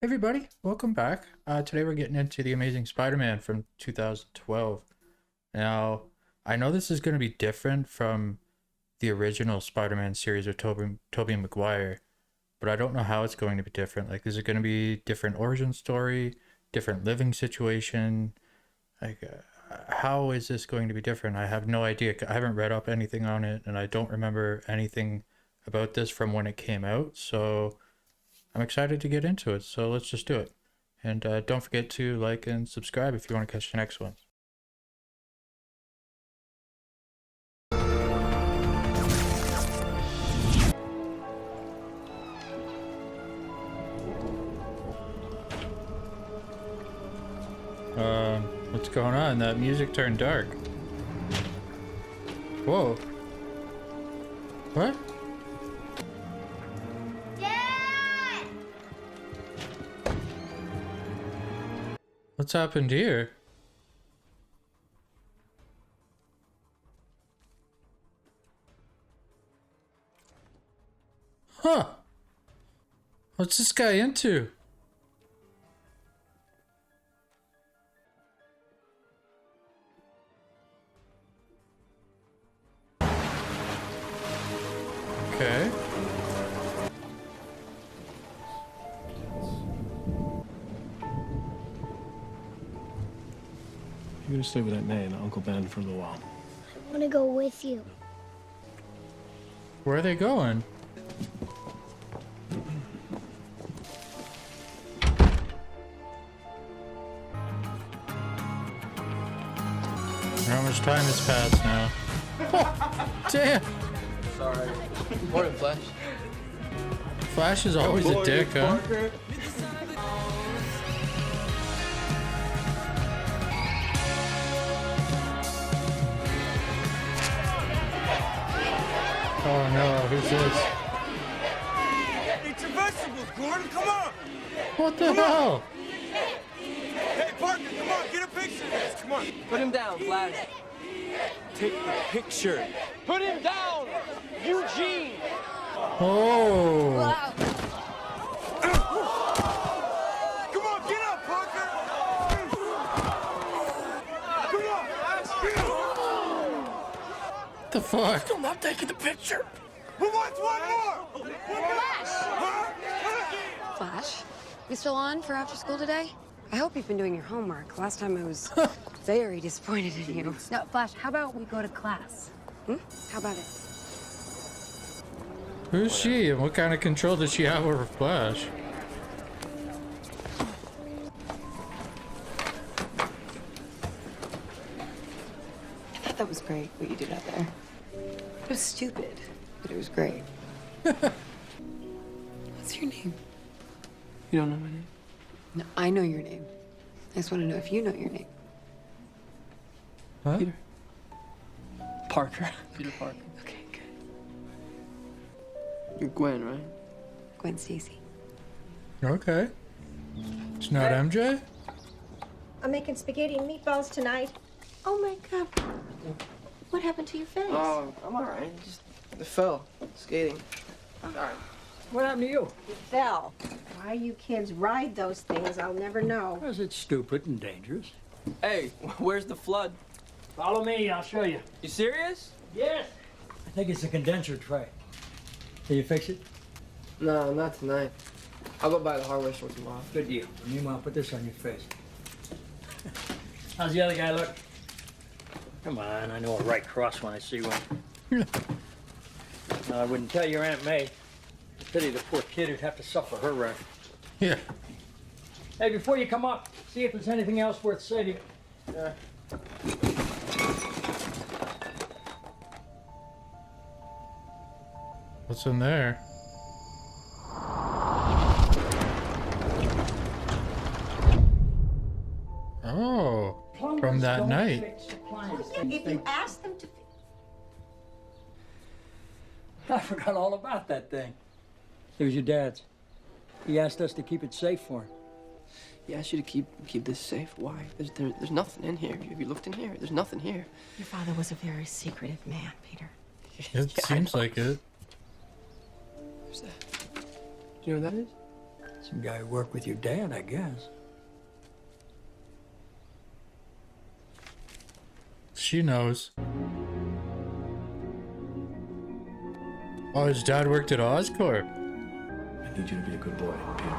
Everybody, welcome back. Today we're getting into The Amazing Spider-Man from 2012. Now, I know this is going to be different from the original Spider-Man series with Tobey Maguire, but I don't know how it's going to be different. Like, is it going to be different origin story, different living situation? Like, how is this going to be different? I have no idea. I haven't read up anything on it, and I don't remember anything about this from when it came out, so I'm excited to get into it, so let's just do it. And don't forget to like and subscribe if you want to catch the next one. What's going on? That music turned dark. Whoa. What? What's happened here? Huh. What's this guy into? Okay. You're gonna stay with Aunt May and Uncle Ben for a little while. I want to go with you. Where are they going? How much time has passed now? Oh, damn! Sorry. Morning, Flash. Flash is always a dick, huh? Oh no, who's this? Eat your vegetables, Gordon. Come on. What the hell? Hey, Parker, come on. Get a picture of this. Come on. Put him down, Flash. Take the picture. Put him down! Eugene! Oh! Come on, get up, Parker. Come on. What the fuck? I'm not taking the picture. Who wants one more? Flash, you still on for after school today? I hope you've been doing your homework. Last time I was very disappointed in you. No, Flash, how about we go to class? How about it? Who's she and what kind of control does she have over Flash? I thought that was great, what you did out there. It was stupid, but it was great. What's your name? You don't know my name? No, I know your name. I just want to know if you know your name. Huh? Peter. Parker. Peter Parker. Okay, good. You're Gwen, right? Gwen Stacy. Okay. It's not MJ? I'm making spaghetti and meatballs tonight. Oh my God. What happened to your face? Oh, I'm all right. Just I fell skating. All right. What happened to you? You fell. Why you kids ride those things, I'll never know. Because it's stupid and dangerous. Hey, where's the flood? Follow me, I'll show you. You serious? Yes. I think it's a condenser tray. Can you fix it? No, not tonight. I'll go by the hardware store tomorrow. Good deal. Meanwhile, put this on your face. How's the other guy look? Come on, I know a right cross when I see one. No, I wouldn't tell your Aunt May. Pity the poor kid who'd have to suffer her wrath. Yeah. Hey, before you come up, see if there's anything else worth saving. What's in there? Oh, from that night. If you ask them to... I forgot all about that thing. It was your dad's. He asked us to keep it safe for him. He asked you to keep this safe. Why? There's nothing in here. Have you looked in here? There's nothing here. Your father was a very secretive man, Peter. It seems like it. Who's that? Do you know what that is? Some guy who worked with your dad, I guess. She knows. Oh, his dad worked at Oscorp. I need you to be a good boy, Peter.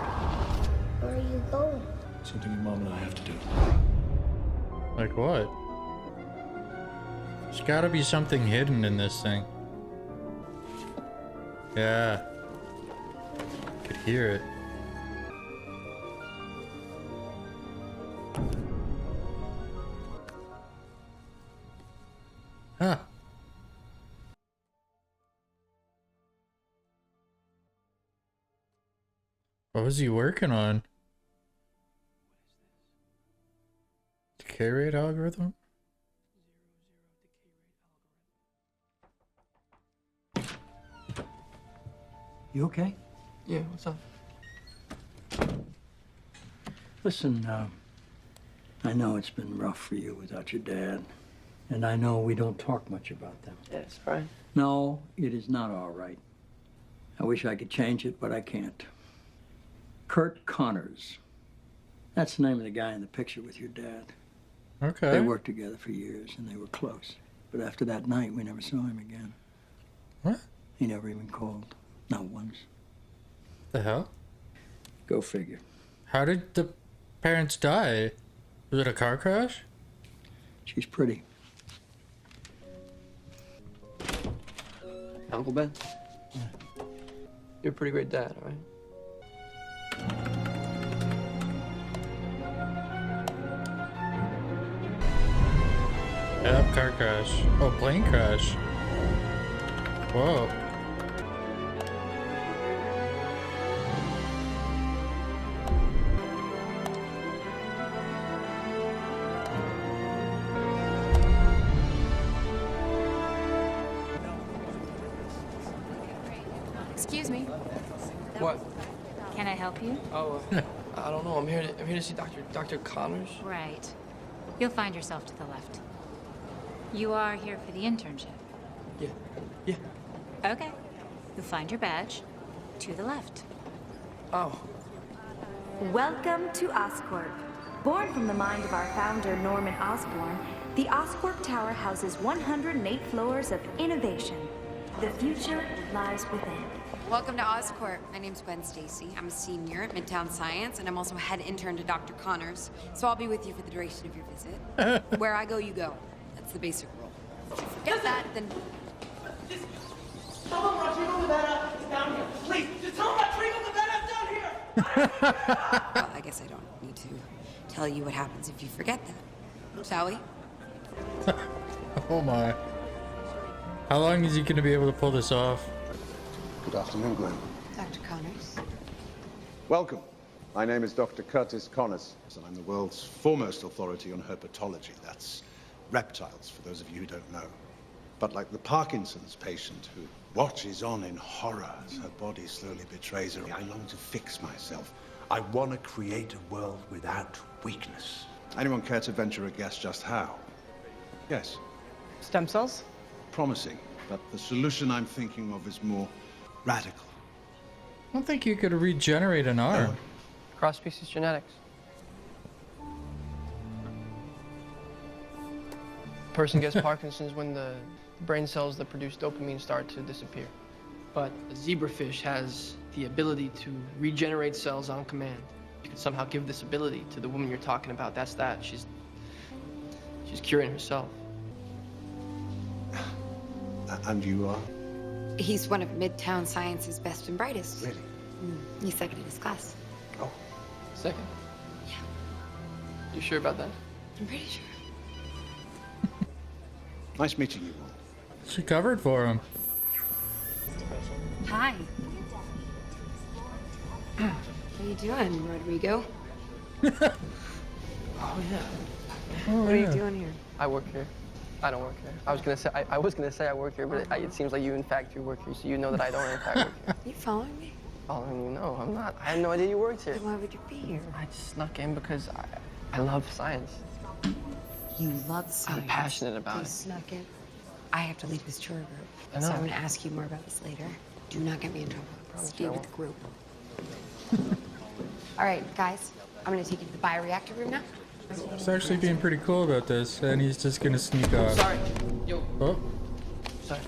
Where are you going? Something your mom and I have to do. Like what? There's gotta be something hidden in this thing. Yeah. Could hear it. Huh. What was he working on? Decay rate algorithm? You okay? Yeah, what's up? Listen, I know it's been rough for you without your dad. And I know we don't talk much about them. Yes, Brian. No, it is not all right. I wish I could change it, but I can't. Kurt Connors. That's the name of the guy in the picture with your dad. Okay. They worked together for years, and they were close. But after that night, we never saw him again. What? He never even called. Not once. The hell? Go figure. How did the parents die? Was it a car crash? She's pretty. Uncle Ben. You're a pretty great dad, all right? Yep, car crash. Oh, plane crash. Whoa. Excuse me. What? Can I help you? Oh, I don't know. I'm here to see Dr. Connors. Right. You'll find yourself to the left. You are here for the internship. Yeah. Yeah. Okay. You'll find your badge to the left. Oh. Welcome to Oscorp. Born from the mind of our founder, Norman Osborn, the Oscorp Tower houses 108 floors of innovation. The future lies within. Welcome to Oscorp. My name's Gwen Stacy. I'm a senior at Midtown Science, and I'm also head intern to Dr. Connors. So I'll be with you for the duration of your visit. Where I go, you go. That's the basic rule. If you forget that, then... Just tell him Rodrigo Rivera is down here. Please, just tell him Rodrigo Rivera is down here. Well, I guess I don't need to tell you what happens if you forget that. Shall we? Oh my. How long is he gonna be able to pull this off? Good afternoon, Gwen. Dr. Connors. Welcome. My name is Dr. Curtis Connors, and I'm the world's foremost authority on herpetology. That's reptiles, for those of you who don't know. But like the Parkinson's patient who watches on in horror as her body slowly betrays her, I long to fix myself. I want to create a world without weakness. Anyone care to venture a guess just how? Yes. Stem cells? Promising, but the solution I'm thinking of is more radical. I don't think you could regenerate an arm. Cross-species genetics. Person gets Parkinson's when the brain cells that produce dopamine start to disappear. But a zebrafish has the ability to regenerate cells on command. You could somehow give this ability to the woman you're talking about. That's that. She's curing herself. And you are? He's one of Midtown Science's best and brightest. Really? He's second in his class. Oh. Second? Yeah. You sure about that? I'm pretty sure. Nice meeting you all. She covered for him. Hi. What are you doing, Rodrigo? Oh, yeah. What are you doing here? I work here. I don't work here. I was gonna say I work here, but it seems like you in fact do work here, so you know that I don't in fact work here. You following me? Following you? No, I'm not. I had no idea you worked here. Then why would you be here? I just snuck in because I love science. You love science. I'm passionate about You it. snuck in. I have to leave this tour group, I so know. I'm going to ask you more about this later. Do not get me in trouble. promise Stay you I with the group. All right, guys, I'm gonna take you to the bioreactor room now. He's actually being pretty cool about this, and he's just gonna sneak off. Sorry. Yo. Oh. Sorry.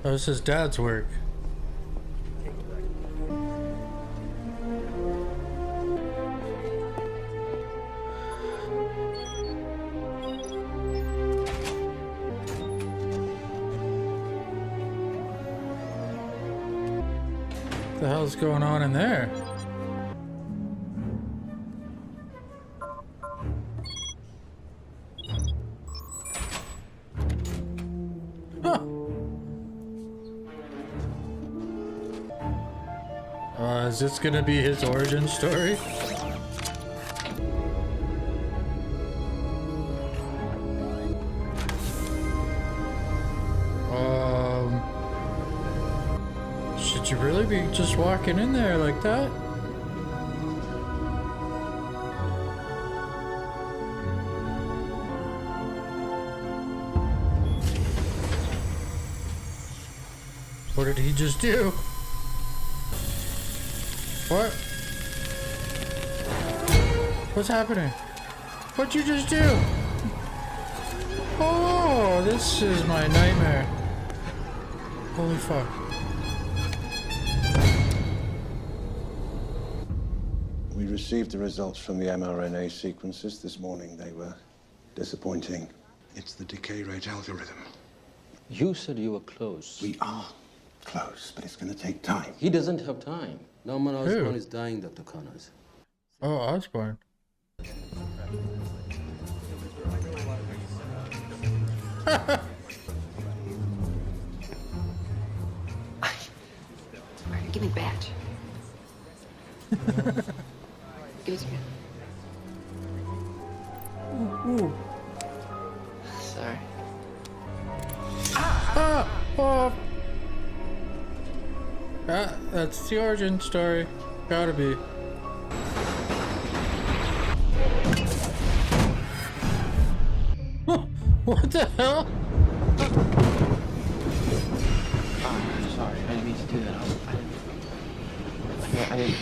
That was his dad's work. What the hell's going on in there? Is this gonna be his origin story? Should you really be just walking in there like that? What did he just do? What? What's happening? What'd you just do? Oh, this is my nightmare. Holy fuck. We received the results from the mRNA sequences this morning. They were disappointing. It's the decay rate algorithm. You said you were close. We are close, but it's going to take time. He doesn't have time. Norman Osborn is dying, Dr. Connors. Oh, Osborn. Alright, give me the badge. Give it to me. Ooh. Sorry. Oh. That's the origin story. Gotta be. What the hell? Sorry, I didn't mean to do that. I didn't.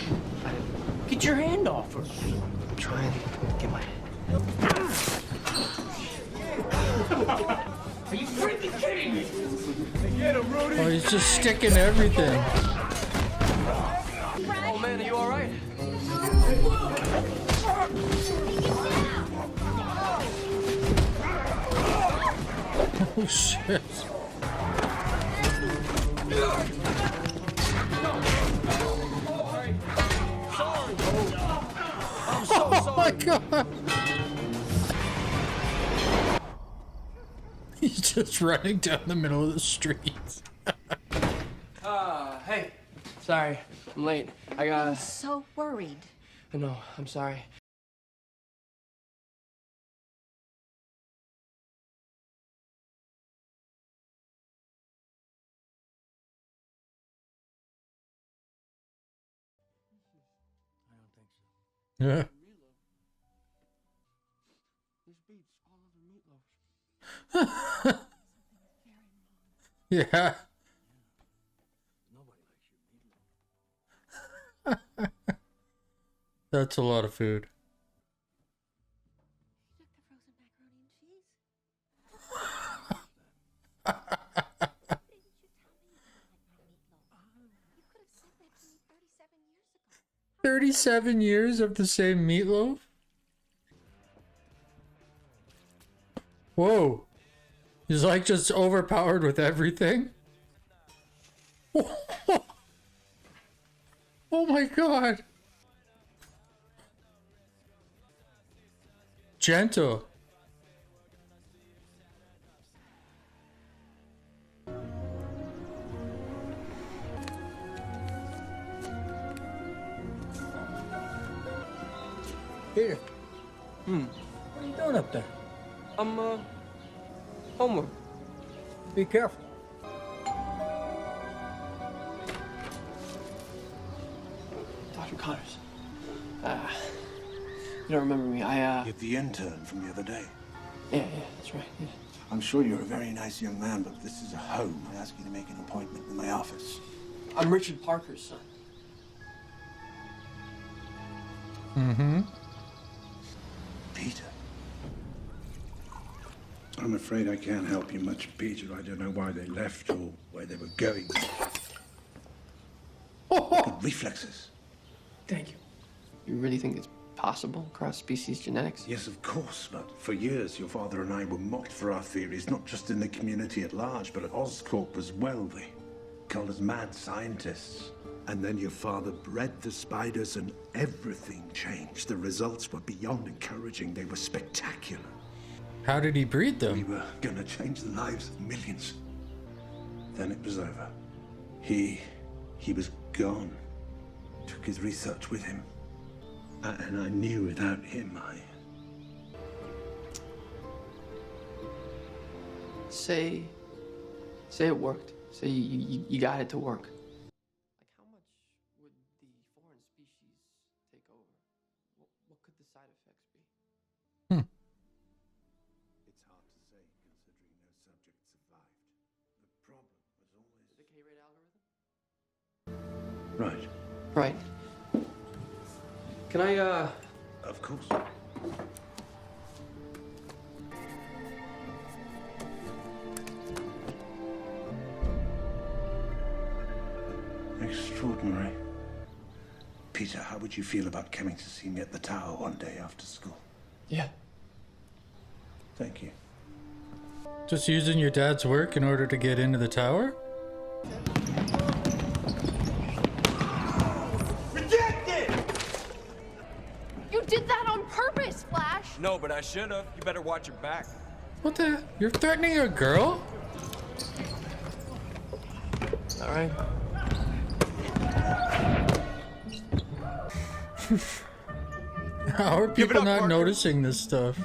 Get your hand off her. I'm trying to get my Are you freaking kidding me? Oh, he's just sticking everything. Oh man, are you alright? Oh shit. Oh my god. He's just running down the middle of the street. Hey. Sorry, I'm late. I got. So worried. No, I'm sorry. Yeah. Yeah. That's a lot of food. Didn't you tell me that you could have said that to me 37 years ago. 37 years of the same meatloaf? Whoa. He's like just overpowered with everything. Oh my god. Gentle. Peter. What are you doing up there? I'm homework. Be careful. Dr. Connors. You don't remember me. You're the intern from the other day. Yeah, that's right. Yeah. I'm sure you're a very nice young man, but this is a home. I ask you to make an appointment in my office. I'm Richard Parker's son. Mm-hmm. Peter. I'm afraid I can't help you much, Peter. I don't know why they left or where they were going. Good reflexes. Thank you. You really think it's possible cross-species genetics? Yes, of course, but for years your father and I were mocked for our theories, not just in the community at large, but at Oscorp as well. They called us mad scientists. And then your father bred the spiders and everything changed. The results were beyond encouraging. They were spectacular. How did he breed them? We were gonna change the lives of millions. Then it was over. He was gone. Took his research with him. And I knew without him, Say it worked. Say you got it to work. Like, how much would the foreign species take over? What could the side effects be? It's hard to say, considering no subject survived. The problem was always... The decay rate algorithm? Right. Right. Can I, Of course. Extraordinary. Peter, how would you feel about coming to see me at the tower one day after school? Yeah. Thank you. Just using your dad's work in order to get into the tower? You did that on purpose, Flash! No, but I should have. You better watch your back. What the? You're threatening a girl? All right. How are people not noticing this stuff?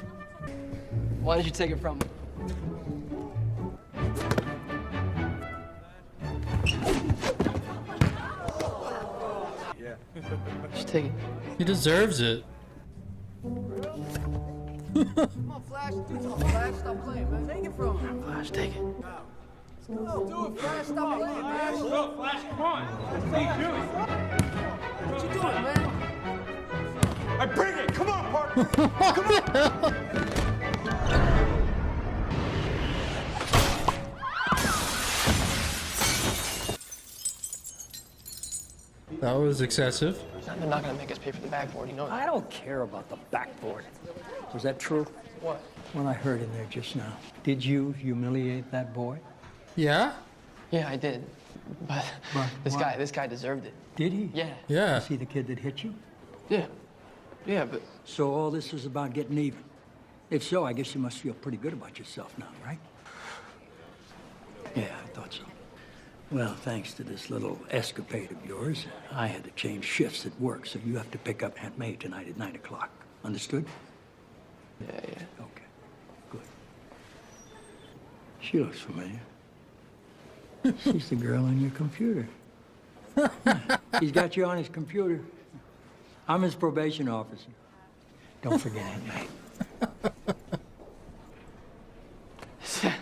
Why don't you take it from me? Yeah. Just take it. He deserves it. Come on, Flash. Flash, stop playing, man. Take it from him. Flash, take it. Go, do it, Flash. Stop playing, man. Go, Flash, come on. Flash, do it. What you doing, man? I bring it. Come on, Parker. Come on. That was excessive. They're not gonna make us pay for the backboard, you know that. I don't care about the backboard. Was that true? What? What I heard in there just now. Did you humiliate that boy? Yeah? Yeah, I did. But this guy deserved it. Did he? Yeah. Yeah. Is he the kid that hit you? Yeah. Yeah, but... So all this is about getting even? If so, I guess you must feel pretty good about yourself now, right? Yeah, I thought so. Well, thanks to this little escapade of yours, I had to change shifts at work, so you have to pick up Aunt May tonight at 9 o'clock. Understood? Yeah. Okay, good. She looks familiar. She's the girl on your computer. He's got you on his computer. I'm his probation officer. Don't forget Aunt May.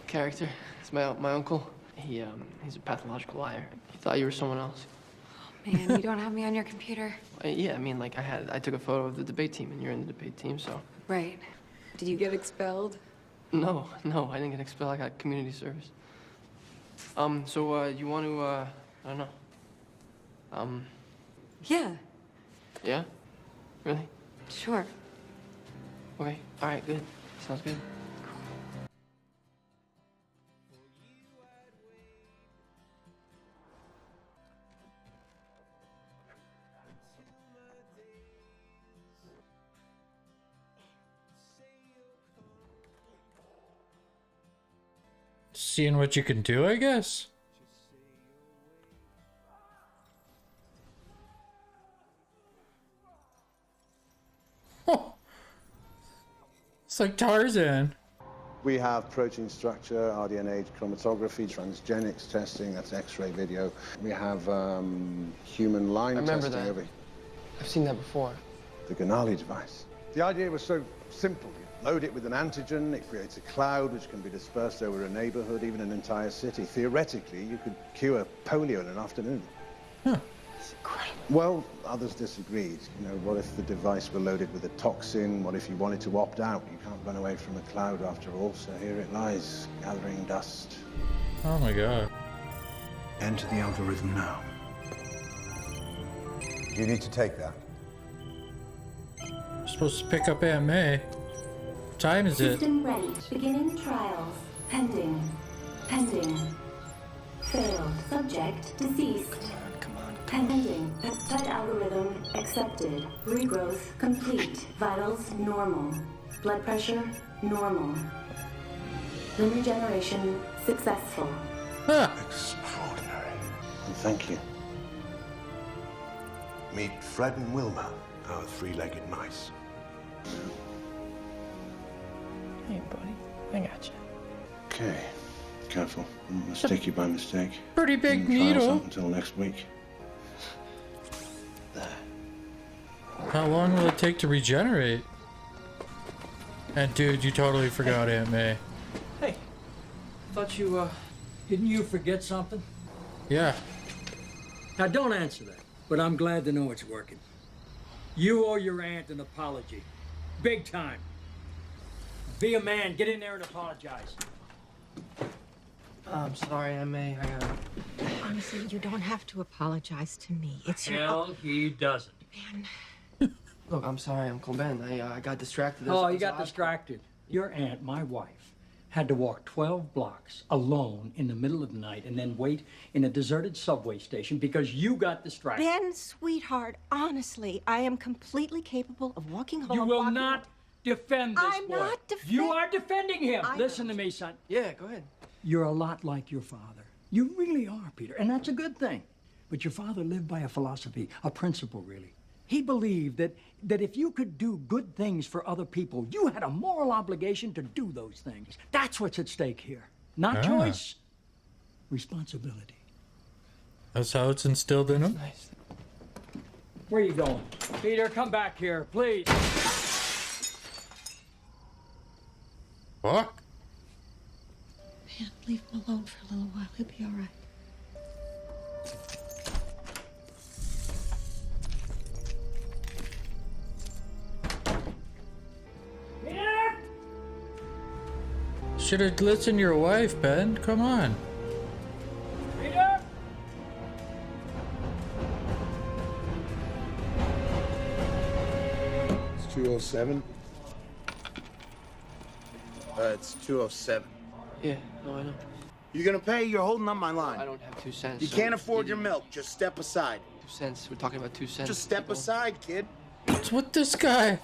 Character. It's my uncle. He's a pathological liar. He thought you were someone else. Man, you don't have me on your computer. Yeah, I mean, like, I took a photo of the debate team, and you're in the debate team, so... Right. Did you get expelled? No, I didn't get expelled. I got community service. So, you want to, I don't know. Yeah. Yeah? Really? Sure. Okay, all right, good. Sounds good. Seeing what you can do, I guess. Oh. It's like Tarzan. We have protein structure, RDNA chromatography, transgenics testing, that's X-ray video. We have human line I remember testing that. over I've seen that before. the Ganali device. The idea was so simple. You load it with an antigen, it creates a cloud which can be dispersed over a neighborhood, even an entire city. Theoretically, you could cure polio in an afternoon. Huh. That's incredible. Well, others disagreed. You know, what if the device were loaded with a toxin? What if you wanted to opt out? You can't run away from a cloud after all, so here it lies, gathering dust. Oh my god. Enter the algorithm now. You need to take that. I'm supposed to pick up Aunt May. What time is it? System ready. Beginning trials. Pending. Pending. Failed. Subject deceased. Come on. Pending. Peptide algorithm accepted. Regrowth complete. Vitals normal. Blood pressure normal. Limb regeneration successful. Extraordinary. And thank you. Meet Fred and Wilma, our three-legged mice. Hey, buddy. I got you. Okay. Careful. I don't want to stick you by mistake. Pretty big Trials needle. up until next week. There. How long will it take to regenerate? And dude, you totally forgot Aunt May. Hey, thought you, Didn't you forget something? Yeah. Now, don't answer that, but I'm glad to know it's working. You owe your aunt an apology. Big time. Be a man. Get in there and apologize. I'm sorry, I may. Honestly, you don't have to apologize to me. It's your... Hell, he doesn't. Look, I'm sorry, Uncle Ben. I got distracted. Oh, you got distracted. Your aunt, my wife, had to walk 12 blocks alone in the middle of the night and then wait in a deserted subway station because you got distracted. Ben, sweetheart, honestly, I am completely capable of walking home. You will not defend this I'm boy. not You are defending him. I Listen to me, son. Yeah, go ahead. You're a lot like your father. You really are, Peter, and that's a good thing. But your father lived by a philosophy, a principle, really. He believed that if you could do good things for other people, you had a moral obligation to do those things. That's what's at stake here. Not choice, responsibility. That's how it's instilled in him. Nice. Where are you going? Peter, come back here, please. Fuck. Man, leave him alone for a little while. He'll be all right. Should have listened to your wife, Ben. Come on. Peter! It's 207. It's 207. Yeah, no, I know. You gonna pay? You're holding up my line. I don't have 2 cents. You so can't afford you your need milk. Just step aside. 2 cents. We're talking about 2 cents. Just step aside, kid. What's with this guy?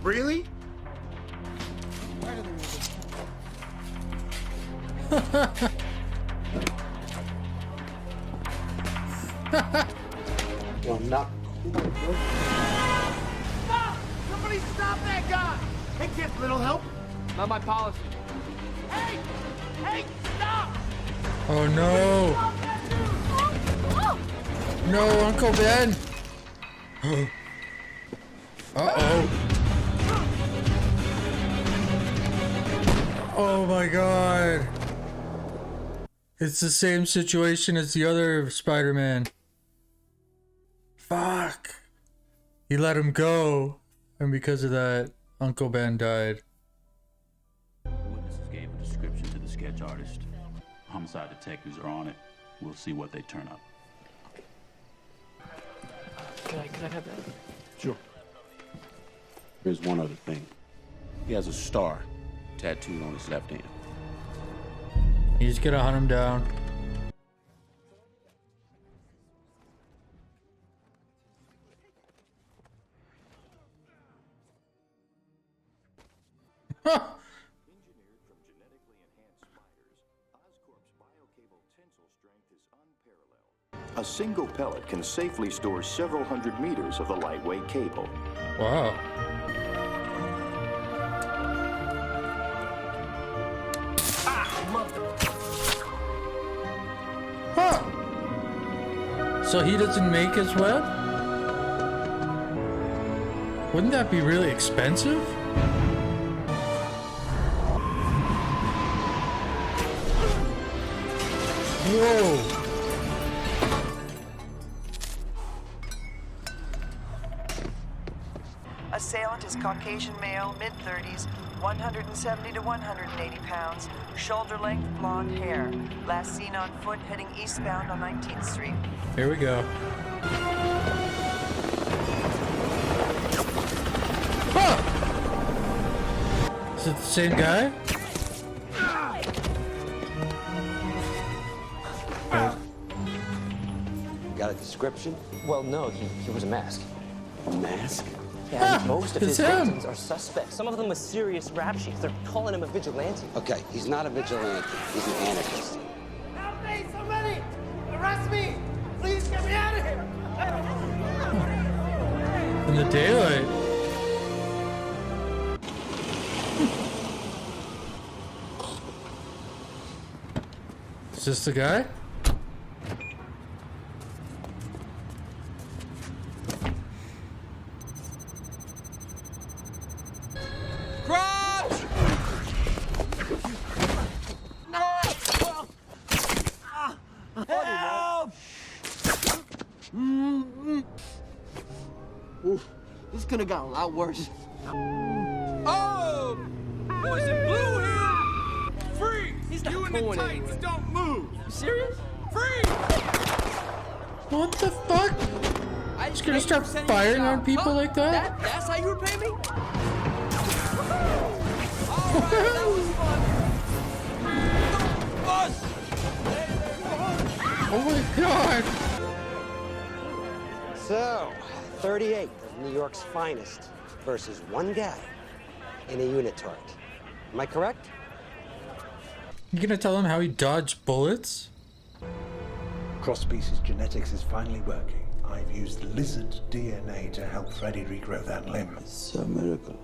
Really? Well, not quite. Stop! Somebody stop that guy! Hey, kid, little help? Not my policy. Hey! Hey, stop! Oh no. Stop that dude! No, Uncle Ben. Uh-oh. Oh my god. It's the same situation as the other Spider-Man. Fuck. He let him go, and because of that, Uncle Ben died. Witnesses gave a description to the sketch artist. Homicide detectives are on it. We'll see what they turn up. Can I have that? Sure. Here's one other thing. He has a star tattooed on his left hand. He's gonna hunt him down. A single pellet can safely store several hundred meters of the lightweight cable. Wow. Huh. So he doesn't make his web? Wouldn't that be really expensive? Whoa. Assailant is Caucasian male, mid-30s, 170 to 180 pounds, shoulder length, blonde hair. Last seen on foot heading eastbound on 19th Street. Here we go. Ah! Is it the same guy? Got a description? Well, no, he was a mask. A mask? Yeah, and most of his it's him. victims are suspects. Some of them with serious rap sheets. They're calling him a vigilante. Okay, he's not a vigilante. He's an anarchist. Help me, somebody! Arrest me! Please get me out of here! In the daylight. Is this the guy? Crouch! Help! Ooh, this could have gotten a lot worse. Oh! Boys in blue here! Freeze! He's not You and the going Titans anywhere. don't move! You serious? Freeze! What the fuck? I Just gonna start firing on people like that? That's how you repay me? Bus! Oh my god! So, 38 of New York's finest versus one guy in a unitard. Am I correct? You gonna tell him how he dodged bullets? Cross-species genetics is finally working. I've used lizard DNA to help Freddy regrow that limb. It's a miracle.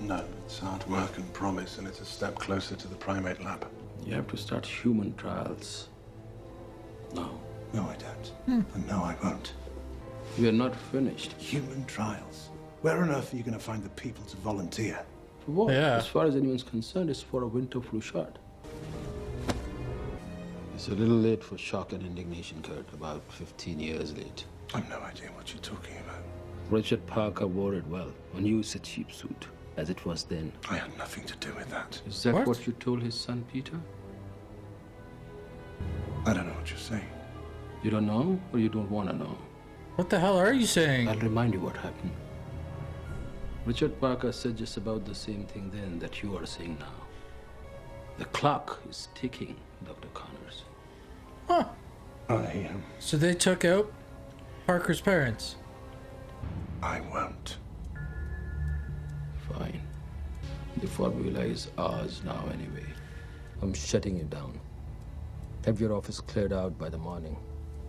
No, it's hard work and promise, and it's a step closer to the primate lab. You have to start human trials. No. No, I don't. And no, I won't. We are not finished. Human trials. Where on earth are you going to find the people to volunteer? For what? Yeah. As far as anyone's concerned, it's for a winter flu shot. It's a little late for shock and indignation, Kurt. About 15 years late. I've no idea what you're talking about. Richard Parker wore it well. On you, it's a cheap suit, as it was then. I had nothing to do with that. Is that what you told his son, Peter? I don't know what you're saying. You don't know, or you don't want to know? What the hell are you saying? I'll remind you what happened. Richard Parker said just about the same thing then that you are saying now. The clock is ticking, Dr. Connors. Huh. I So they took out Parker's parents. I won't. Fine. The formula is ours now anyway. I'm shutting you down. Have your office cleared out by the morning.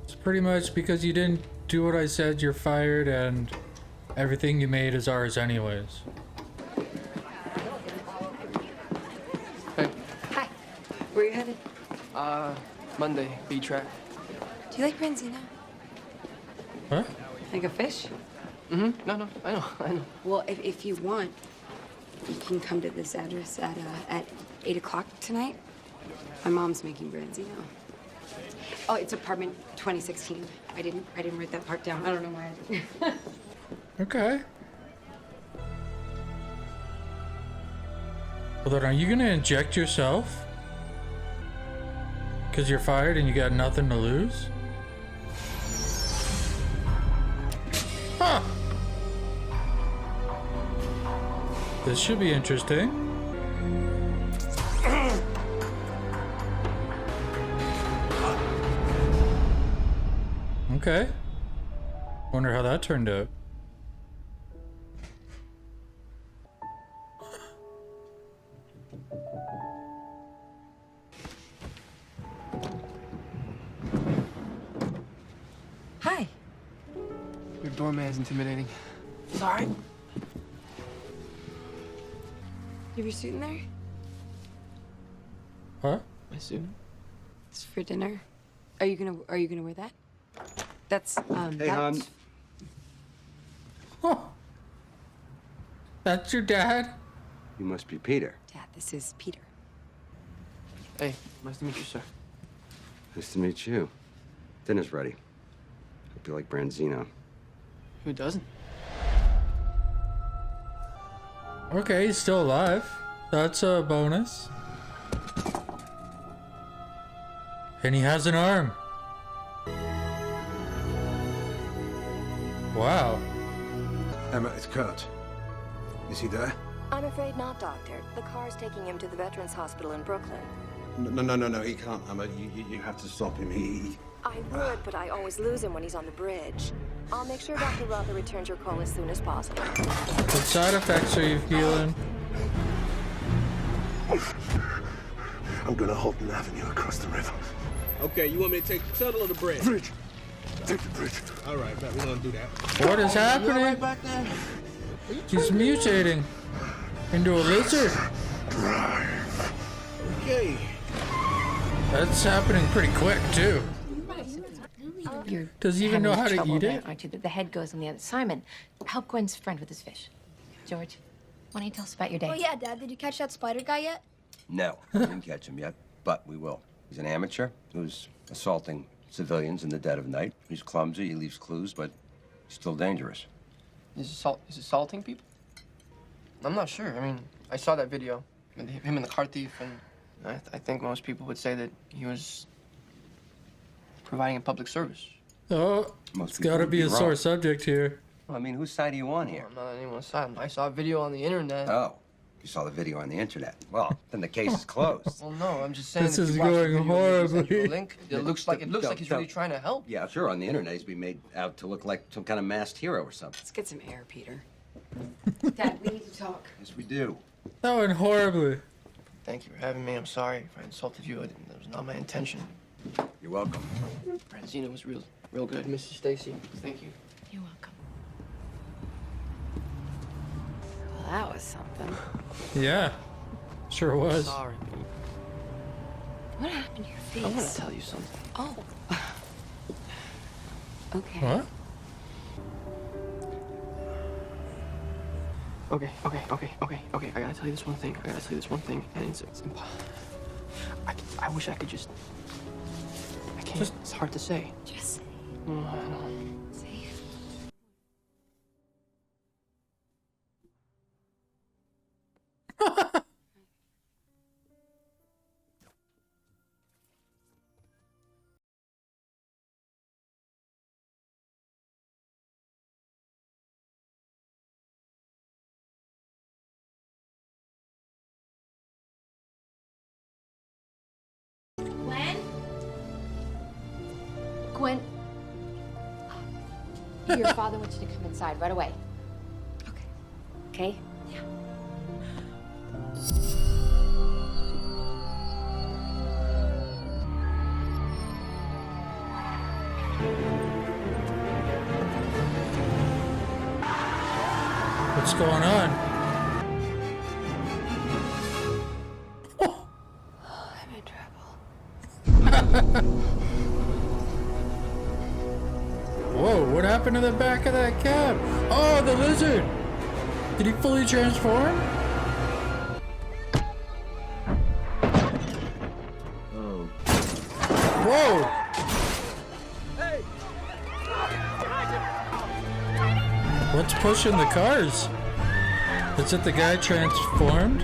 It's pretty much because you didn't do what I said, you're fired, and everything you made is ours anyways. Hey. Hi. Where are you headed? Monday, B-track. Do you like Branzino? Huh? Like a fish? Mm-hmm. No, I know. Well, if you want, you can come to this address at 8 o'clock tonight. My mom's making Branzino. Oh, it's apartment 2016. I didn't write that part down. I don't know why I didn't. Okay. Well then, are you gonna inject yourself? Because you're fired and you got nothing to lose? Huh. This should be interesting. Okay. Wonder how that turned out. Hi. Your doorman's intimidating. Sorry. You have your suit in there? Huh? My suit? It's for dinner. Are you gonna wear that? That's Hey, hon. That's your dad? You must be Peter. Dad, this is Peter. Hey, nice to meet you, sir. Nice to meet you. Dinner's ready. Hope you like Branzino. Who doesn't? Okay, he's still alive. That's a bonus. And he has an arm. Wow. Emma, it's Kurt. Is he there? I'm afraid not, Doctor. The car's taking him to the Veterans Hospital in Brooklyn. No, he can't, Emma. You have to stop him. I would, but I always lose him when he's on the bridge. I'll make sure Dr. Rother returns your call as soon as possible. What side effects are you feeling? I'm gonna Holton Avenue across the river. Okay, you want me to take the tunnel or the bridge? Bridge. Take the bridge. All right, bet we're gonna do that. What is happening? You all right back there? He's mutating into a lizard. Okay. That's happening pretty quick, too. Does he even know how to eat it? Aren't you? The head goes on the other. Simon, help Gwen's friend with his fish. George, why don't you tell us about your day? Oh, yeah, Dad. Did you catch that spider guy yet? No, we didn't catch him yet, but we will. He's an amateur who's assaulting civilians in the dead of night. He's clumsy, he leaves clues, but he's still dangerous. He's assaulting people? I'm not sure. I mean, I saw that video with him and the car thief, and I think most people would say that he was providing a public service. Oh, it's got to be a sore subject here. I mean, whose side are you on here? I'm not on anyone's side. I saw a video on the internet. Oh, you saw the video on the internet. Well, then the case is closed. Well, no, I'm just saying. This that is if you watch the going video, there's a horribly. link. It looks like he's really trying to help. Yeah, sure. On the internet, he's being made out to look like some kind of masked hero or something. Let's get some air, Peter. Dad, we need to talk. Yes, we do. That went horribly. Thank you for having me. I'm sorry if I insulted you. That was not my intention. You're welcome. Branzino was real good. Mrs. Stacy, thank you. You're welcome. Well, that was something. Yeah, sure was. Sorry. What happened to your face? I want to tell you something. Oh. Okay. What? Okay. I gotta tell you this one thing. And it's impossible. I wish I could just. I can't. It's hard to say. Just say. I know. Say it. Gwen, your father wants you to come inside right away. Okay? Yeah. What's going on? I'm in trouble. Whoa, what happened to the back of that cab? Oh, the lizard! Did he fully transform? Oh. Whoa! What's pushing the cars? Is it the guy transformed?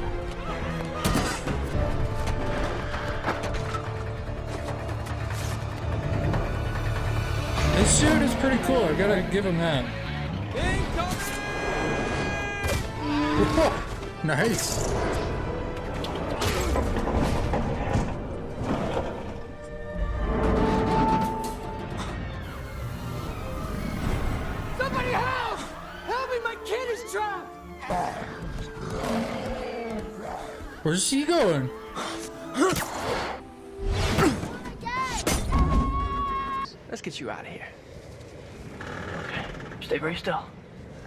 His suit is pretty cool, I gotta give him that. Whoa, nice. Somebody help! Help me, my kid is trapped! Where's he going? Let's get you out of here. Okay. Stay very still.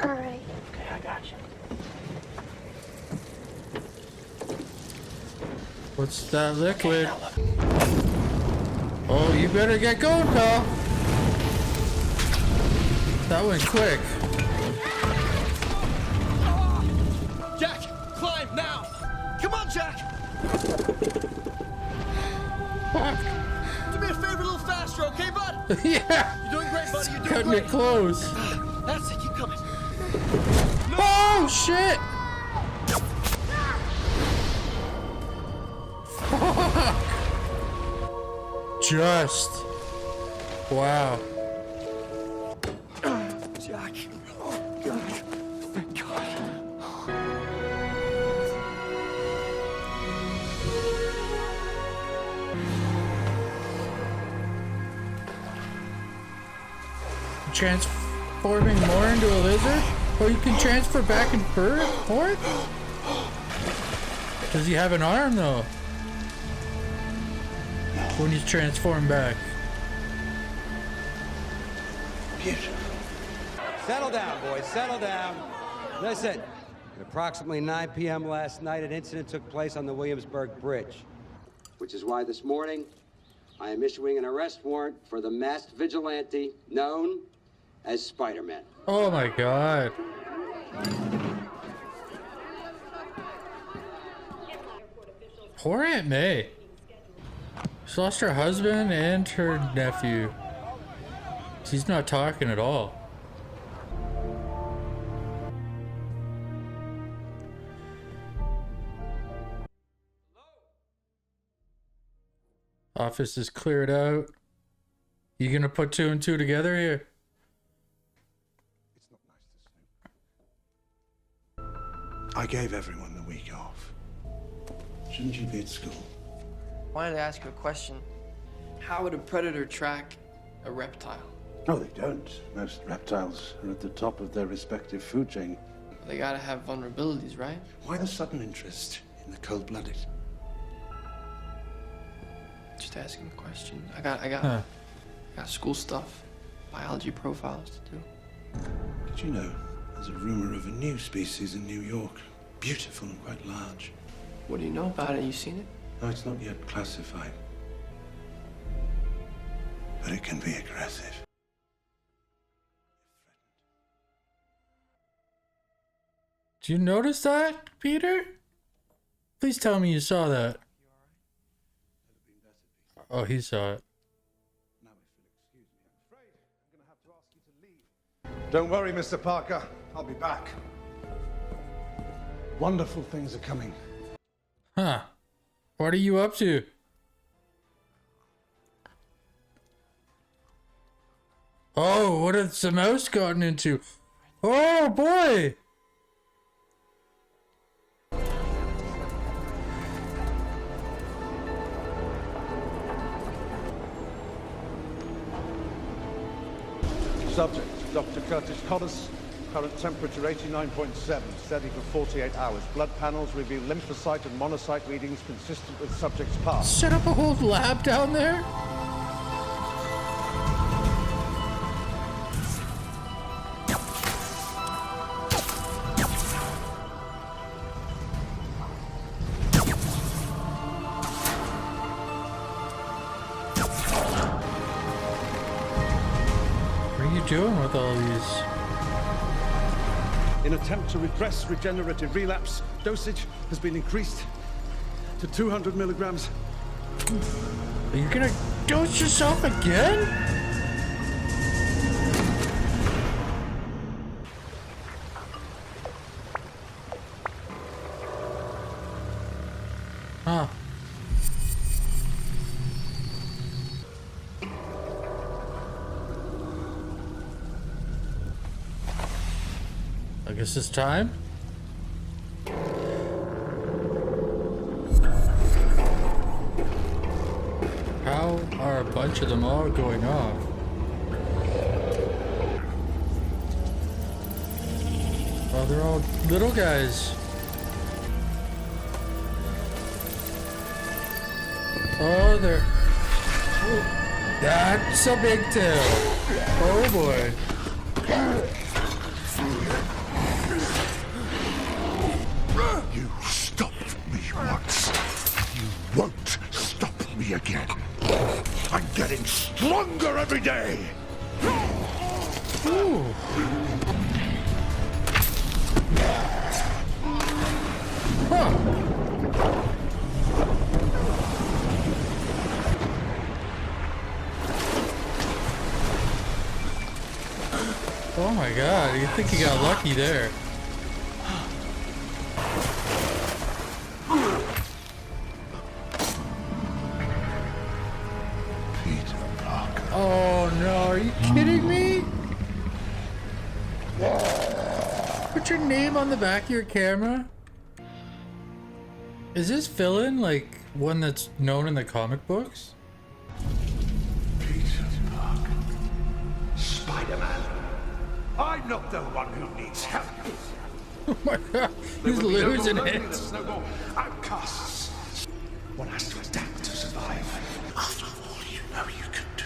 All right. Okay, I got you. What's that liquid? Oh, you better get going, pal. That went quick. Jack! Do me a favor, a little faster, okay, bud? Yeah! You're doing great, buddy. You're doing Cutting great. it close. That's it. Keep coming. Oh, shit! Fuck! Just. Wow. Jack. Oh, God. Thank God. Transforming more into a lizard? Oh, you can transfer back and forth? Does he have an arm though? When he's transformed back. Beautiful. Settle down, boys. Settle down. Listen. At approximately 9 p.m. last night, an incident took place on the Williamsburg Bridge, which is why this morning I am issuing an arrest warrant for the masked vigilante known as Spider-Man. Oh my god. Poor Aunt May. She lost her husband and her nephew. She's not talking at all. Office is cleared out. You gonna put 2 and 2 together here? I gave everyone the week off. Shouldn't you be at school? I wanted to ask you a question. How would a predator track a reptile? No, they don't. Most reptiles are at the top of their respective food chain. They gotta have vulnerabilities, right? Why the sudden interest in the cold-blooded? Just asking a question. I got school stuff, biology profiles to do. Did you know there's a rumor of a new species in New York? Beautiful and quite large. What do you know about it? You seen it? No, it's not yet classified. But it can be aggressive. Did you notice that, Peter? Please tell me you saw that. Oh, he saw it. Don't worry, Mr. Parker. I'll be back. Wonderful things are coming. Huh. What are you up to? Oh, what has the mouse gotten into? Oh, boy! Subject, Dr. Curtis Connors. Current temperature 89.7, steady for 48 hours. Blood panels reveal lymphocyte and monocyte readings consistent with subject's past. Set up a whole lab down there? What are you doing with all these? In attempt to repress regenerative relapse, dosage has been increased to 200 milligrams. Are you gonna dose yourself again? Huh. I guess it's time. How are a bunch of them all going off? Oh, they're all little guys. Oh, they're... That's a big tail. Oh boy. You stopped me once. You won't stop me again. I'm getting stronger every day. Ooh. Huh. Oh my god, you think you got lucky there. Peter Parker. Oh no, are you kidding me? Put your name on the back of your camera? Is this villain like one that's known in the comic books? Peter Parker. Spider-Man. I'm not the one who needs help. Oh my god, he's losing it. There's no more outcasts. One has to adapt to survive. After all you know you can do,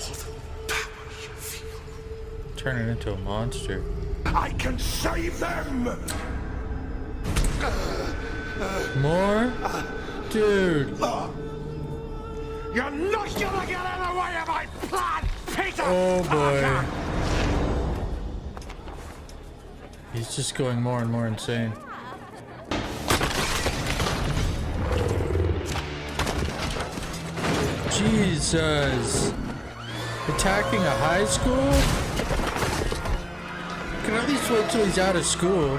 all the power you feel. Turn it into a monster. I can save them! More? Dude. You're not gonna get in the way of my plan, Peter! Oh boy. He's just going more and more insane. Jesus. Attacking a high school? Can at least wait till he's out of school.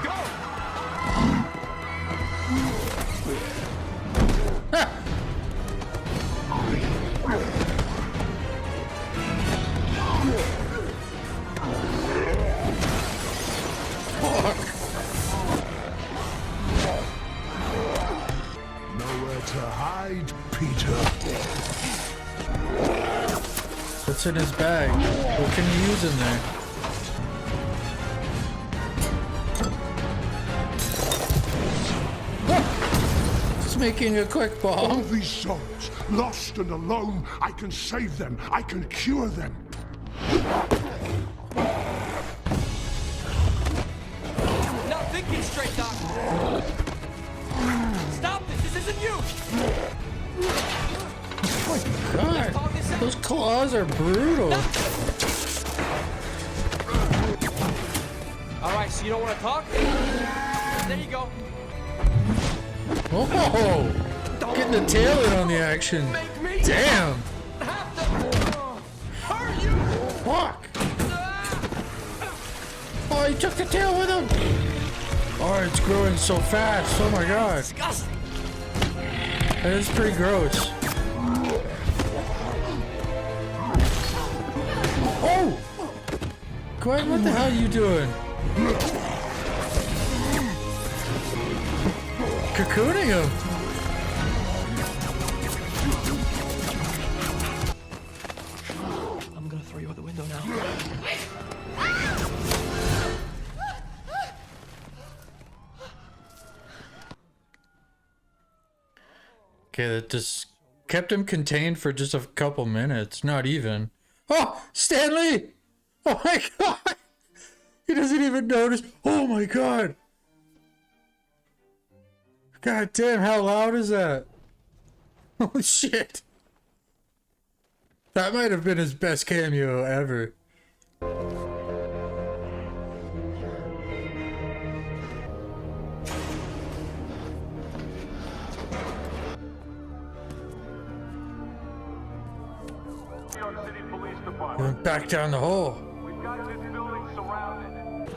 Nowhere to hide, Peter. What's in his bag? What can you use in there? Just making a quick ball. All these souls, lost and alone, I can save them. I can cure them. Not thinking straight, Doc. Stop this. This isn't you. Oh my god. Those claws are brutal. All right, so you don't want to talk? There you go. Oh, getting the tail in on the action. Damn. Fuck. Oh, he took the tail with him. Oh, it's growing so fast. Oh my god. That is pretty gross. Oh! Gwen, what the hell are you doing? Cocooning him. I'm gonna throw you out the window now. Okay, that just kept him contained for just a couple minutes. Not even. Oh, Stanley! Oh my god! He doesn't even notice. Oh my god! God damn, how loud is that? Holy shit! That might have been his best cameo ever. Went back down the hole. We've got this building surrounded.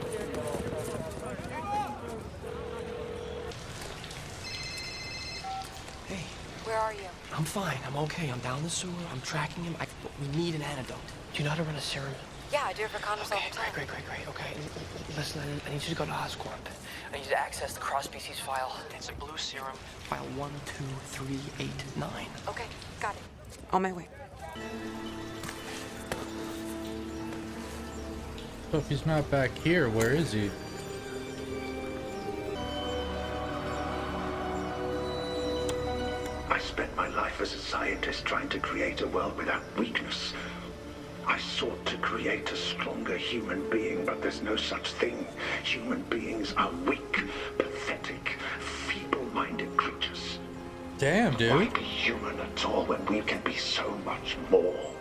Hey. Where are you? I'm fine. I'm okay. I'm down the sewer. I'm tracking him. We need an antidote. Do you know how to run a serum? Yeah, I do it for Connors all the time. Great. Okay, listen, I need you to go to Oscorp. I need you to access the cross-species file. It's a blue serum, file 12389. Okay, got it. On my way. So if he's not back here, where is he? I spent my life as a scientist trying to create a world without weakness. I sought to create a stronger human being, but there's no such thing. Human beings are weak, pathetic, feeble-minded creatures. Damn, dude. Why be human at all when we can be so much more?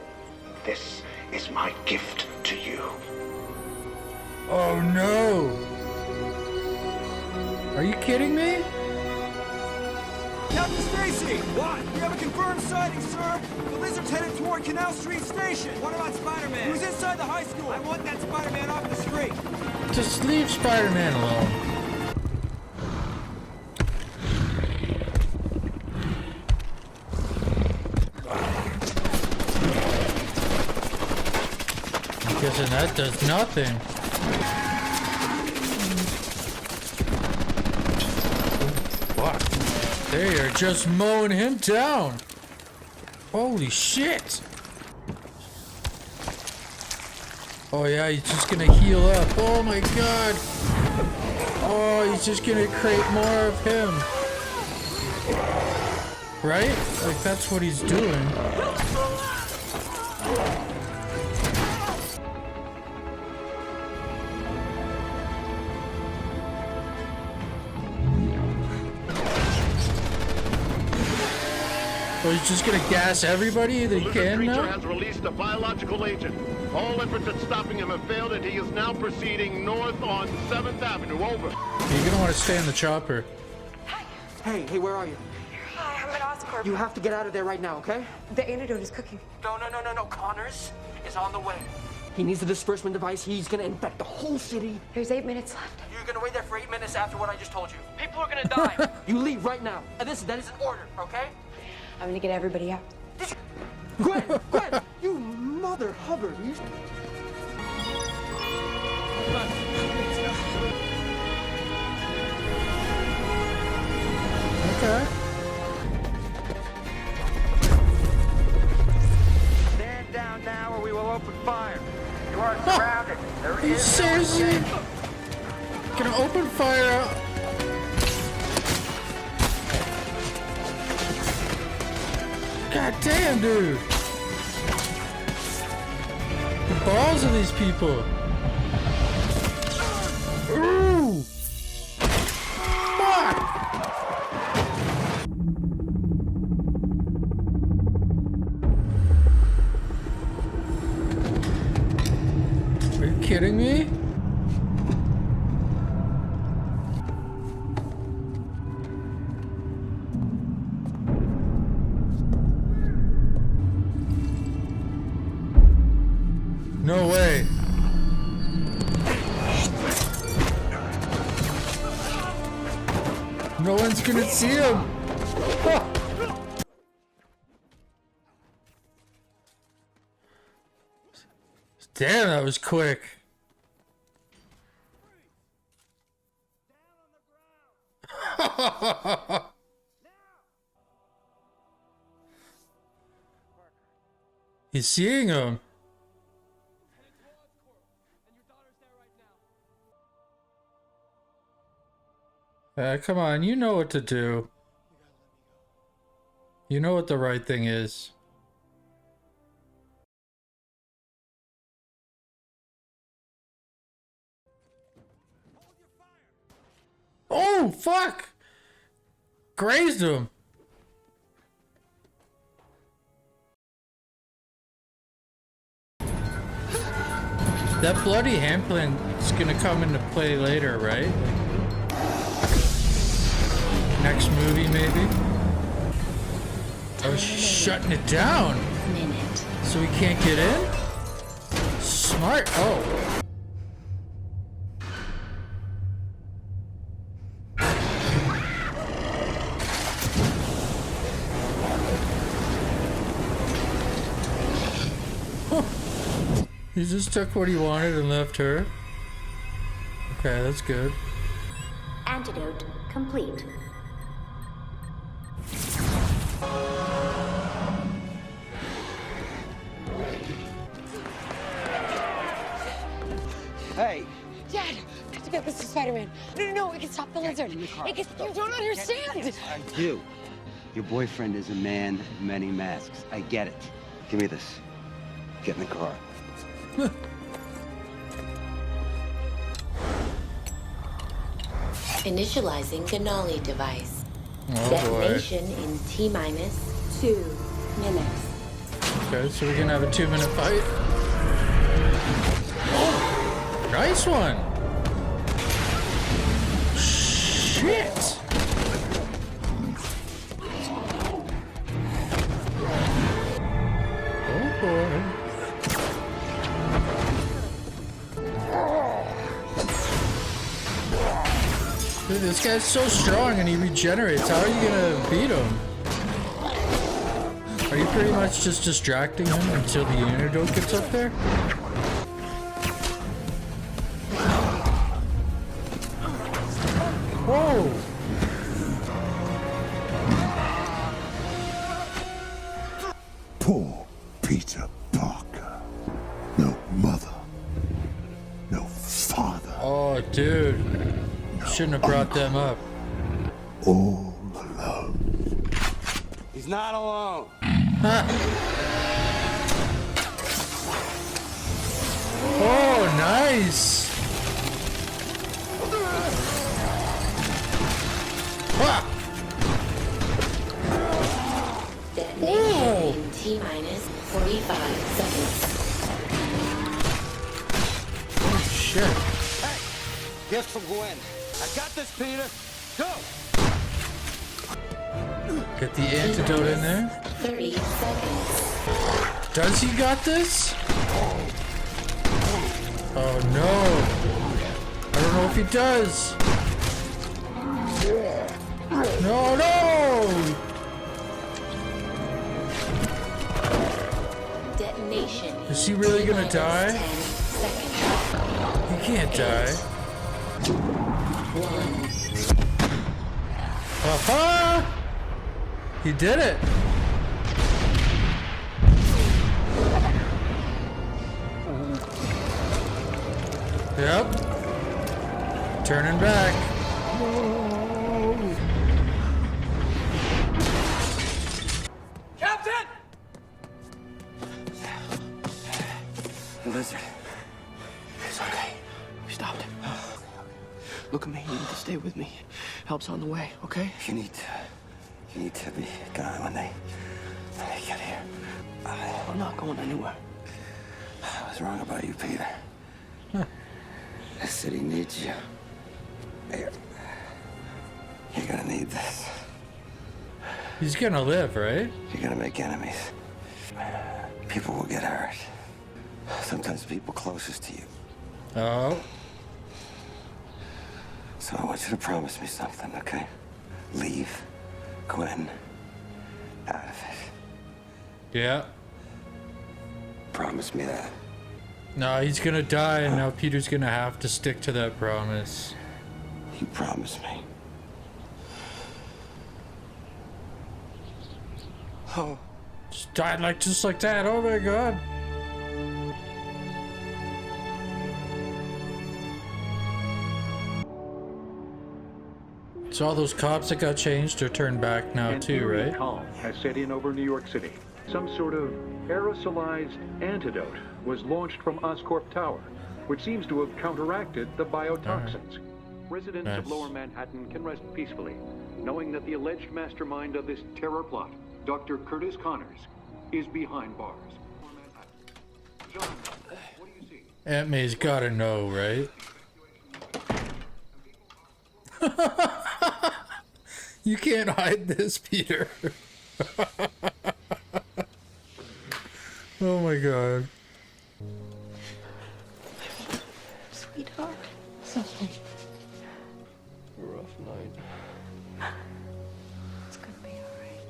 This is my gift to you. Oh no! Are you kidding me? Captain Stacy! Stacy! What? We have a confirmed sighting, sir! The lizard's headed toward Canal Street Station! What about Spider-Man? He was inside the high school! I want that Spider-Man off the street! Just leave Spider-Man alone. I'm guessing that does nothing. Fuck. They are just mowing him down. Holy shit. Oh yeah, he's just gonna heal up. Oh my god. Oh, he's just gonna create more of him. Right? Like that's what he's doing. Oh, he's just gonna gas everybody that he can now? The creature has released a biological agent. All efforts at stopping him have failed, and he is now proceeding north on 7th Avenue. Over. You're gonna want to stay in the chopper. Hey, where are you? Hi, I'm at Oscorp. You have to get out of there right now, okay? The antidote is cooking. No. Connors is on the way. He needs the disbursement device. He's gonna infect the whole city. There's 8 minutes left. You're gonna wait there for 8 minutes after what I just told you. People are gonna die. You leave right now. And listen, that is an order, okay? I'm gonna get everybody out. Gwen, you mother Hubbard. You... Okay. Stand down now or we will open fire. You are surrounded. There Are you is seriously gonna open fire? God damn, dude. The balls of these people. Ooh. Fuck. Are you kidding me? No way. No one's gonna see him. Huh. Damn, that was quick. He's seeing him. Come on, you know what to do. You know what the right thing is. Oh, fuck! Grazed him. That bloody handprint is gonna come into play later, right? Next movie, maybe? Oh, she's shutting it down. So we can't get in? Smart. Oh. He just took what he wanted and left her. Okay, that's good. Antidote complete. Hey! Dad, I have to get this to Spider-Man. No, it can stop the lizard. You don't understand. I do. Your boyfriend is a man of many masks. I get it. Give me this. Get in the car. Initializing Ganali device. Oh, Detonation in T-minus 2 minutes. Okay, so we can have a 2-minute fight. Oh, nice one. Shit. Dude, this guy's so strong and he regenerates. How are you gonna beat him? Are you pretty much just distracting him until the antidote gets up there? Whoa! Poor Peter Parker. No mother. No father. Oh, dude. Shouldn't have brought them up. All alone. He's not alone. Oh, nice. Detonation in T-minus 45 seconds. Oh, shit. Hey, gift from Gwen. I got this, Peter. Go. Get the antidote in there. 30 seconds. Does he got this? Oh no. I don't know if he does. No, no! Detonation. Is he really gonna T-minus die? 10 seconds. He can't die. 1. Aha! He did it! Yep. Turning back. Captain! The lizard. It's okay. We stopped it. Look at me. You need to stay with me. Help's on the way, okay? You need to be gone when they get here. I'm not going anywhere. I was wrong about you, Peter. The city needs you. You're gonna need this. He's gonna live, right? You're gonna make enemies. People will get hurt. Sometimes people closest to you. Oh. So I want you to promise me something, okay? Leave Gwen out of it. Yeah. Promise me that. No, he's gonna die, and now Peter's gonna have to stick to that promise. You promise me. Oh. Just died just like that. Oh my god. So all those cops that got changed are turned back now An too, eerie right? calm has set in over New York City. Some sort of aerosolized antidote was launched from Oscorp Tower, which seems to have counteracted the biotoxins. Residents of Nice. Lower Manhattan can rest peacefully, knowing that the alleged mastermind of this terror plot, Dr. Curtis Connors, is behind bars. John, what do you see? Aunt May's gotta know, right? You can't hide this, Peter. Oh my god. Sweetheart. Something. Rough night. It's gonna be alright.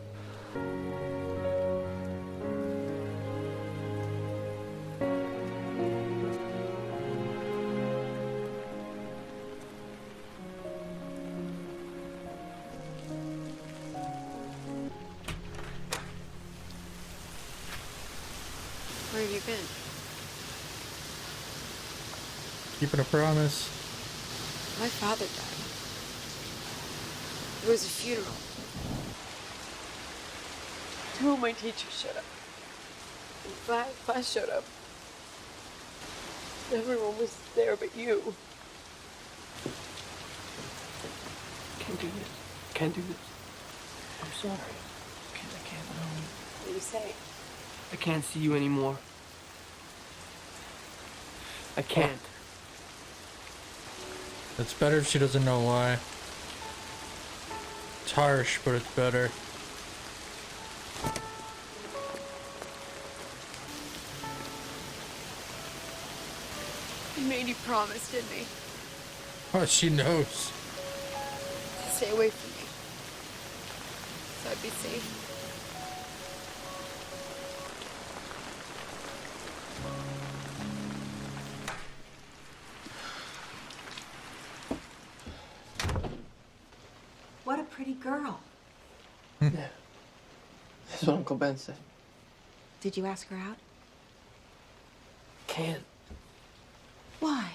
Where have you been? Keeping a promise. My father died. It was a funeral. Two of my teachers showed up. And class showed up. Everyone was there but you. Can't do this. Can't do this. I'm sorry. I can't. What do you say? I can't see you anymore. I can't. It's better if she doesn't know why. It's harsh, but it's better. He made you promise, didn't he? Oh, she knows. stay away from me. So I'd be safe. What a pretty girl. Yeah. That's what Uncle Ben said. Did you ask her out? Can't. Why?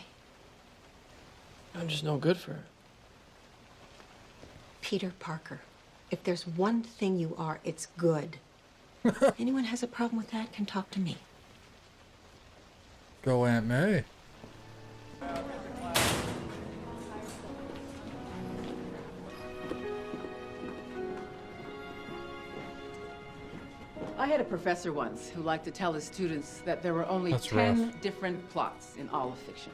I'm just no good for her. Peter Parker. If there's one thing you are, it's good. Anyone has a problem with that can talk to me. Go Aunt May. I had a professor once who liked to tell his students that there were only That's 10 rough. different plots in all of fiction.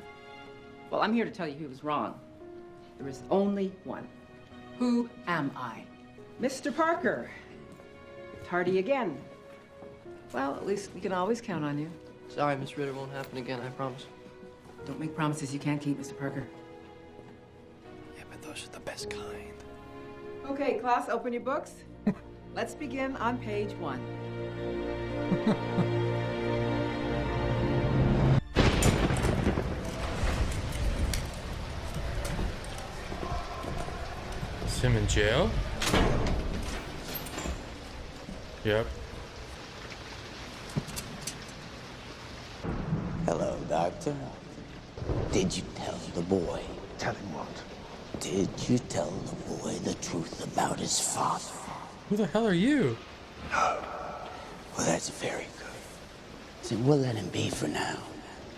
Well, I'm here to tell you he was wrong. There is only one. Who am I? Mr. Parker. Tardy again. Well, at least we can always count on you. Sorry, Miss Ritter, won't happen again, I promise. Don't make promises you can't keep, Mr. Parker. Yeah, but those are the best kind. Okay, class, open your books. Let's begin on page 1. Is him in jail? Yep. Hello, Doctor. Did you tell the boy? Tell him what? Did you tell the boy the truth about his father? Who the hell are you? Well, that's very good. So we'll let him be for now.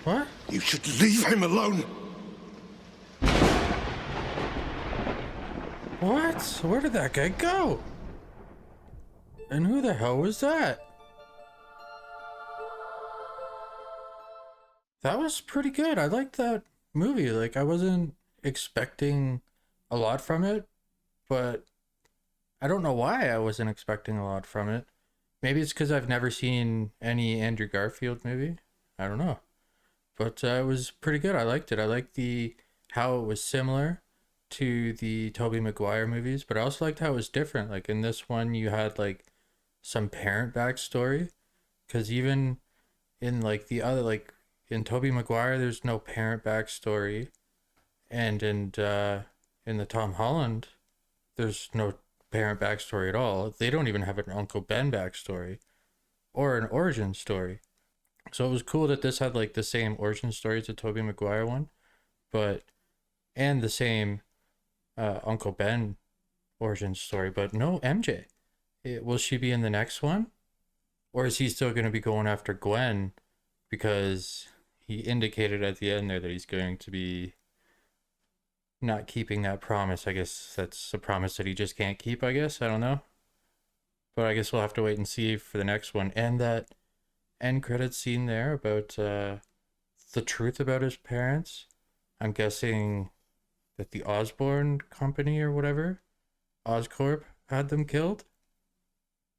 What? You should leave him alone. What? Where did that guy go? And who the hell was that? That was pretty good. I liked that movie. Like, I wasn't expecting a lot from it, but I don't know why I wasn't expecting a lot from it. Maybe it's because I've never seen any Andrew Garfield movie. I don't know. But it was pretty good. I liked it. I liked how it was similar to the Tobey Maguire movies, but I also liked how it was different. Like in this one, you had like some parent backstory, because even in like the other, like in Tobey Maguire, there's no parent backstory, and in the Tom Holland, there's no parent backstory at all. They don't even have an Uncle Ben backstory or an origin story. So it was cool that this had like the same origin story as the Tobey Maguire one, and the same Uncle Ben origin story, but no MJ. Will she be in the next one? Or is he still going to be going after Gwen? Because he indicated at the end there that he's going to be not keeping that promise. I guess that's a promise that he just can't keep, I guess. I don't know. But I guess we'll have to wait and see for the next one. And that end credits scene there about the truth about his parents. I'm guessing that the Osborn company or whatever, Oscorp, had them killed.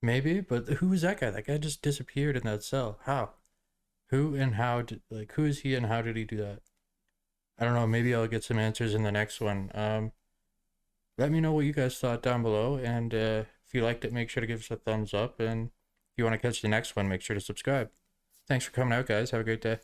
Maybe, but who was that guy? That guy just disappeared in that cell. How? Who and how did, like, who is he and how did he do that? I don't know. Maybe I'll get some answers in the next one. Let me know what you guys thought down below, and if you liked it, make sure to give us a thumbs up, and if you want to catch the next one, make sure to subscribe. Thanks for coming out, guys. Have a great day.